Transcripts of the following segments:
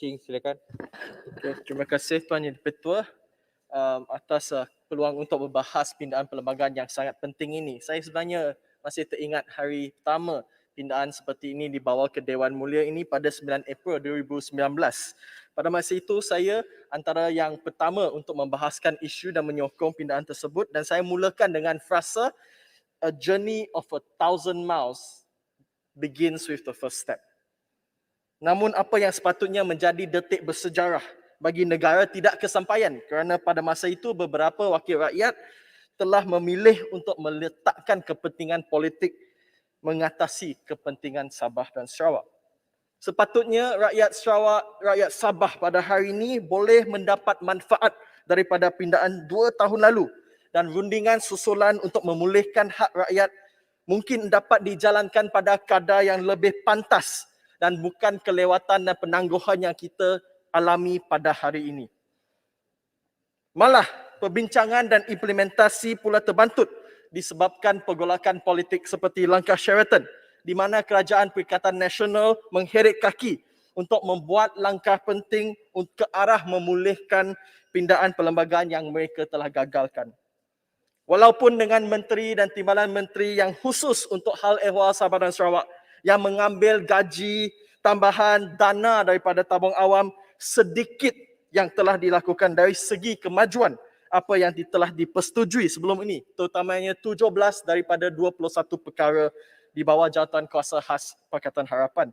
King, silakan. Okay, terima kasih Tuan Yang Di-Pertua atas peluang untuk membahas pindaan perlembagaan yang sangat penting ini. Saya sebenarnya masih teringat hari pertama pindaan seperti ini dibawa ke Dewan Mulia ini pada 9 April 2019. Pada masa itu saya antara yang pertama untuk membahaskan isu dan menyokong pindaan tersebut, dan saya mulakan dengan frasa "A journey of 1,000 miles begins with the first step." Namun apa yang sepatutnya menjadi detik bersejarah bagi negara tidak kesampaian, kerana pada masa itu beberapa wakil rakyat telah memilih untuk meletakkan kepentingan politik mengatasi kepentingan Sabah dan Sarawak. Sepatutnya rakyat Sarawak, rakyat Sabah pada hari ini boleh mendapat manfaat daripada pindaan 2 tahun lalu, dan rundingan susulan untuk memulihkan hak rakyat mungkin dapat dijalankan pada kadar yang lebih pantas dan bukan kelewatan dan penangguhan yang kita alami pada hari ini. Malah, perbincangan dan implementasi pula terbantut disebabkan pergolakan politik seperti langkah Sheraton, di mana Kerajaan Perikatan Nasional mengheret kaki untuk membuat langkah penting ke arah memulihkan pindaan perlembagaan yang mereka telah gagalkan. Walaupun dengan menteri dan timbalan menteri yang khusus untuk hal ehwal Sabah dan Sarawak yang mengambil gaji tambahan dana daripada tabung awam, sedikit yang telah dilakukan dari segi kemajuan apa yang telah dipersetujui sebelum ini, terutamanya 17 daripada 21 perkara di bawah jawatan kuasa khas Pakatan Harapan.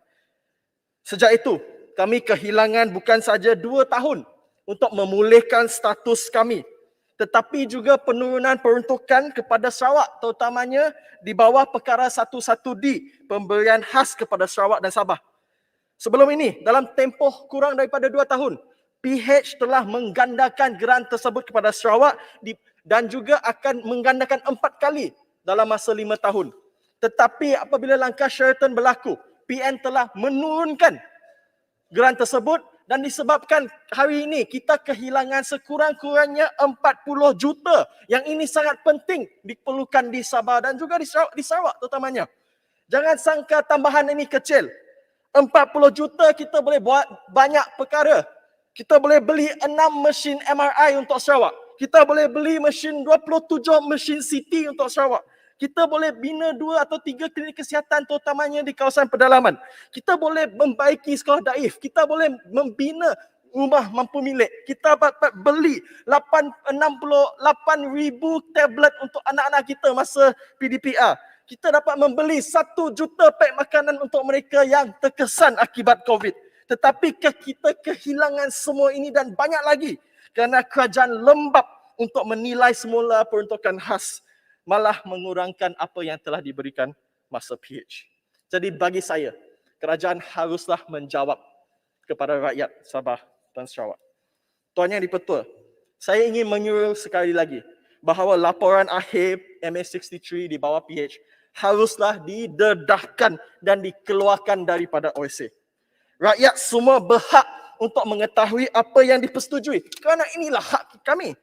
Sejak itu, kami kehilangan bukan saja 2 tahun untuk memulihkan status kami, tetapi juga penurunan peruntukan kepada Sarawak, terutamanya di bawah perkara 11D, pemberian khas kepada Sarawak dan Sabah. Sebelum ini, dalam tempoh kurang daripada 2 tahun, PH telah menggandakan geran tersebut kepada Sarawak dan juga akan menggandakan 4 kali dalam masa 5 tahun. Tetapi apabila langkah Sheraton berlaku, PN telah menurunkan geran tersebut, dan disebabkan hari ini kita kehilangan sekurang-kurangnya 40 juta. Yang ini sangat penting diperlukan di Sabah dan juga di Sarawak terutamanya. Jangan sangka tambahan ini kecil. 40 juta kita boleh buat banyak perkara. Kita boleh beli 6 mesin MRI untuk Sarawak. Kita boleh beli 27 mesin CT untuk Sarawak. Kita boleh bina 2 atau 3 klinik kesihatan terutamanya di kawasan pedalaman. Kita boleh membaiki sekolah daif. Kita boleh membina rumah mampu milik. Kita dapat beli 68,000 tablet untuk anak-anak kita masa PDPR. Kita dapat membeli 1 juta pek makanan untuk mereka yang terkesan akibat COVID. Tetapi kita kehilangan semua ini dan banyak lagi kerana kerajaan lembab untuk menilai semula peruntukan khas, malah mengurangkan apa yang telah diberikan masa PH. Jadi bagi saya, kerajaan haruslah menjawab kepada rakyat Sabah dan Sarawak. Tuan Yang Di-Pertua, saya ingin menyuruh sekali lagi bahawa laporan akhir MA63 di bawah PH haruslah didedahkan dan dikeluarkan daripada OSA. Rakyat semua berhak untuk mengetahui apa yang dipersetujui, kerana inilah hak kami.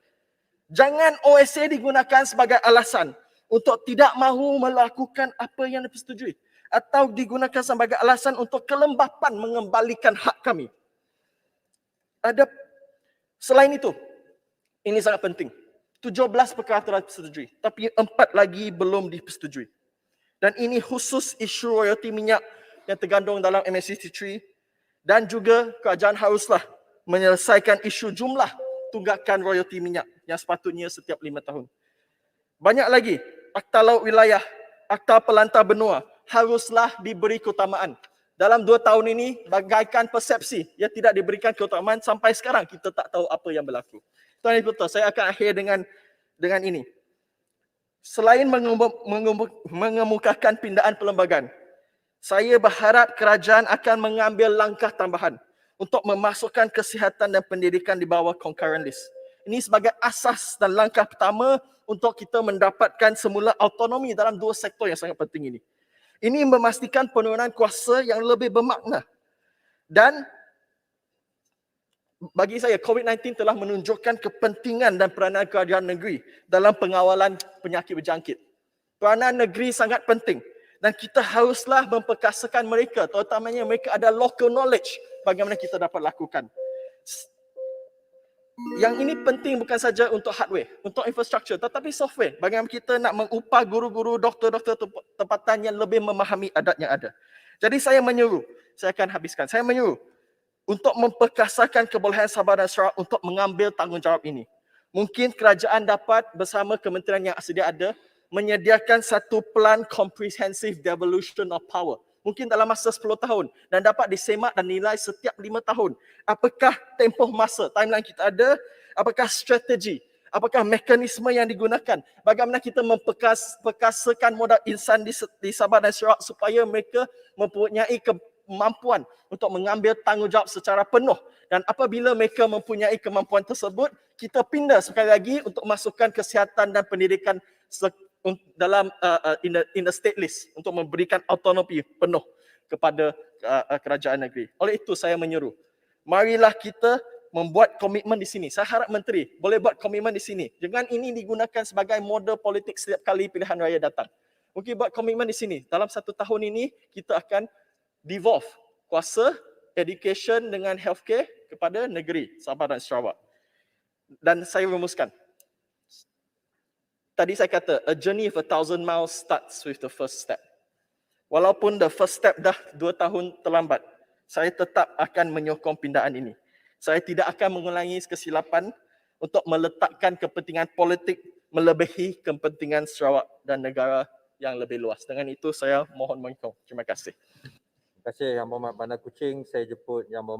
Jangan OSA digunakan sebagai alasan untuk tidak mahu melakukan apa yang dipersetujui, atau digunakan sebagai alasan untuk kelembapan mengembalikan hak kami. Selain itu, ini sangat penting. 17 perkara telah dipersetujui, tapi 4 lagi belum dipersetujui. Dan ini khusus isu royalti minyak yang tergandung dalam MA63, dan juga kerajaan haruslah menyelesaikan isu jumlah tunggakan royalti minyak yang sepatutnya setiap 5 tahun. Banyak lagi, Akta Laut Wilayah, Akta Pelantar Benua haruslah diberi keutamaan. Dalam 2 tahun ini, bagaikan persepsi yang tidak diberikan keutamaan, sampai sekarang kita tak tahu apa yang berlaku. Tuan Yang Di-Pertua, saya akan akhir dengan ini. Selain mengemukakan pindaan perlembagaan, saya berharap kerajaan akan mengambil langkah tambahan untuk memasukkan kesihatan dan pendidikan di bawah concurrent list. Ini sebagai asas dan langkah pertama untuk kita mendapatkan semula autonomi dalam 2 sektor yang sangat penting ini. Ini memastikan penurunan kuasa yang lebih bermakna. Dan bagi saya, COVID-19 telah menunjukkan kepentingan dan peranan kerajaan negeri dalam pengawalan penyakit berjangkit. Peranan negeri sangat penting. Dan kita haruslah memperkasakan mereka, terutamanya mereka ada local knowledge bagaimana kita dapat lakukan. Yang ini penting bukan saja untuk hardware, untuk infrastruktur, tetapi software. Bagaimana kita nak mengupah guru-guru, doktor-doktor tempatan yang lebih memahami adat yang ada. Jadi saya menyuruh, saya akan habiskan, saya menyuruh untuk memperkasakan kebolehan Sabah dan Sarawak untuk mengambil tanggungjawab ini. Mungkin kerajaan dapat bersama kementerian yang sedia ada menyediakan satu plan comprehensive devolution of power. Mungkin dalam masa 10 tahun dan dapat disemak dan nilai setiap 5 tahun. Apakah tempoh masa, timeline kita ada, apakah strategi, apakah mekanisme yang digunakan, bagaimana kita memperkasakan modal insan di Sabah dan Sarawak supaya mereka mempunyai kemampuan untuk mengambil tanggungjawab secara penuh. Dan apabila mereka mempunyai kemampuan tersebut, kita pindah sekali lagi untuk masukkan kesihatan dan pendidikan dalam in the state list untuk memberikan autonomi penuh kepada kerajaan negeri. Oleh itu saya menyuruh, marilah kita membuat komitmen di sini. Saya harap menteri boleh buat komitmen di sini. Jangan ini digunakan sebagai model politik setiap kali pilihan raya datang. Mungkin buat komitmen di sini. Dalam 1 tahun ini kita akan devolve kuasa education dengan healthcare kepada negeri Sabah dan Sarawak. Dan saya rumuskan. Tadi saya kata, a journey of 1,000 miles starts with the first step. Walaupun the first step dah 2 tahun terlambat, saya tetap akan menyokong pindaan ini. Saya tidak akan mengulangi kesilapan untuk meletakkan kepentingan politik melebihi kepentingan Sarawak dan negara yang lebih luas. Dengan itu saya mohon menyokong. Terima kasih. Terima kasih Yang Berhormat Bandar Kuching. Saya jemput Yang Berhormat